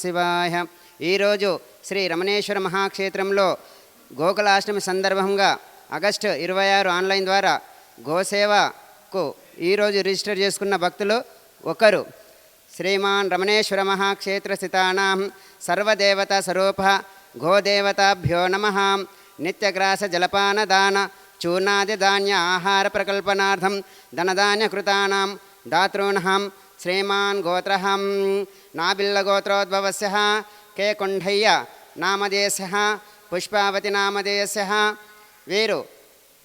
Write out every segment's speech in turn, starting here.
శివాయ. ఈరోజు శ్రీ రమణేశ్వర మహాక్షేత్రంలో గోకులాష్టమి సందర్భంగా ఆగస్టు 26 ఆన్లైన్ ద్వారా గోసేవకు ఈరోజు రిజిస్టర్ చేసుకున్న భక్తులు ఒకరు. శ్రీమాన్ రమణేశ్వర మహాక్షేత్ర స్థితానాం సర్వదేవతా స్వరూప గోదేవతాభ్యో నమః. నిత్యగ్రాస జలపానదాన చూర్ణాది ధాన్య ఆహార ప్రకల్పనార్థం ధనధాన్యకృతానాం దాతॄణాం శ్రీమాన్ గోత్రహం నాబిల్లగోత్రోద్భవస్య కేకుంఠయ్య నామధేయస్య పుష్పావతి నామధేయస్య. వీరు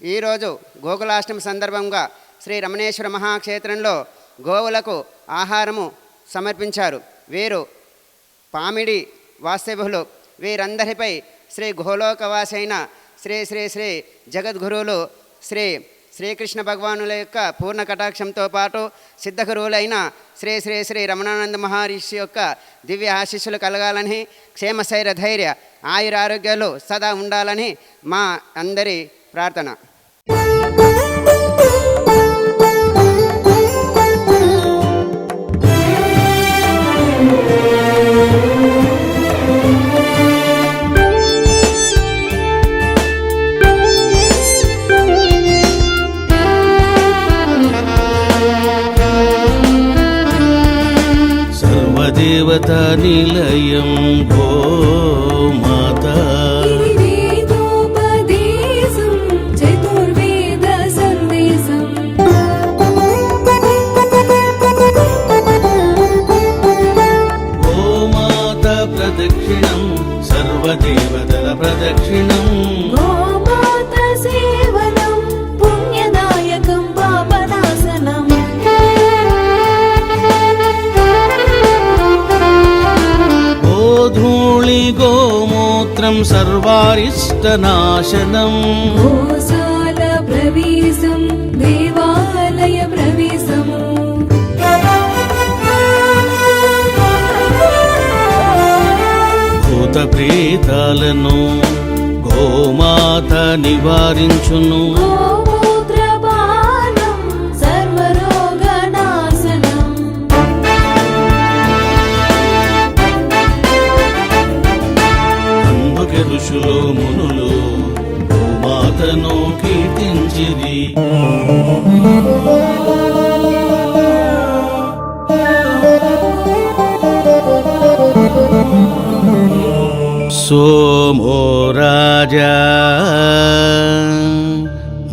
ఈరోజు గోకులాష్టమి సందర్భంగా శ్రీ రమణేశ్వర మహాక్షేత్రంలో గోవులకు ఆహారము సమర్పించారు. వీరు పామిడి వాస్తవ్యులు. వీరందరిపై శ్రీ గోలోకవాసి అయిన శ్రీ శ్రీ శ్రీ జగద్గురువులు శ్రీకృష్ణ భగవానుల యొక్క పూర్ణ కటాక్షంతో పాటు సిద్ధగురువులైన శ్రీ శ్రీ శ్రీ రమణానంద మహర్షి యొక్క దివ్య ఆశీస్సులు కలగాలని, క్షేమశైర్య ధైర్య ఆయురారోగ్యాలు సదా ఉండాలని మా అందరి ప్రార్థన. దేవతా నిలయం గోమాత వేదోపదేశం చతుర్వేద సందేశం గోమాత ప్రదక్షిణం సర్వదేవతల ప్రదక్షిణం గోమాత సేవనం పుణ్యదాయకం పాపనాశనం గోధూళి గోమూత్రం సర్వారిష్టనాశనం గోశాల ప్రవేశం దేవాలయ ప్రవేశము భూత ప్రేతాలను గోమాత నివారించును గోమూత్రపానం సర్వరోగనాశనం అందుకే ఋషులు మునులు గోమాతను కీర్తించిరి. सोमो राजा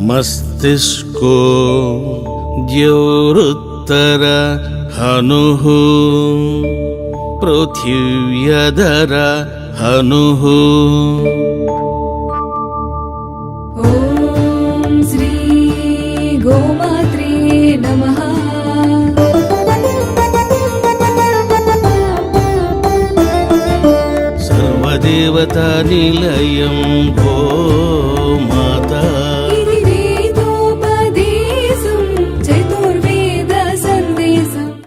मस्तिष्को द्यौरुत्तर हनुः पृथिव्यधर हनुः. ఓం శ్రీ గోమాత్రే నమః. सर्वदेवता निलयं गोमाता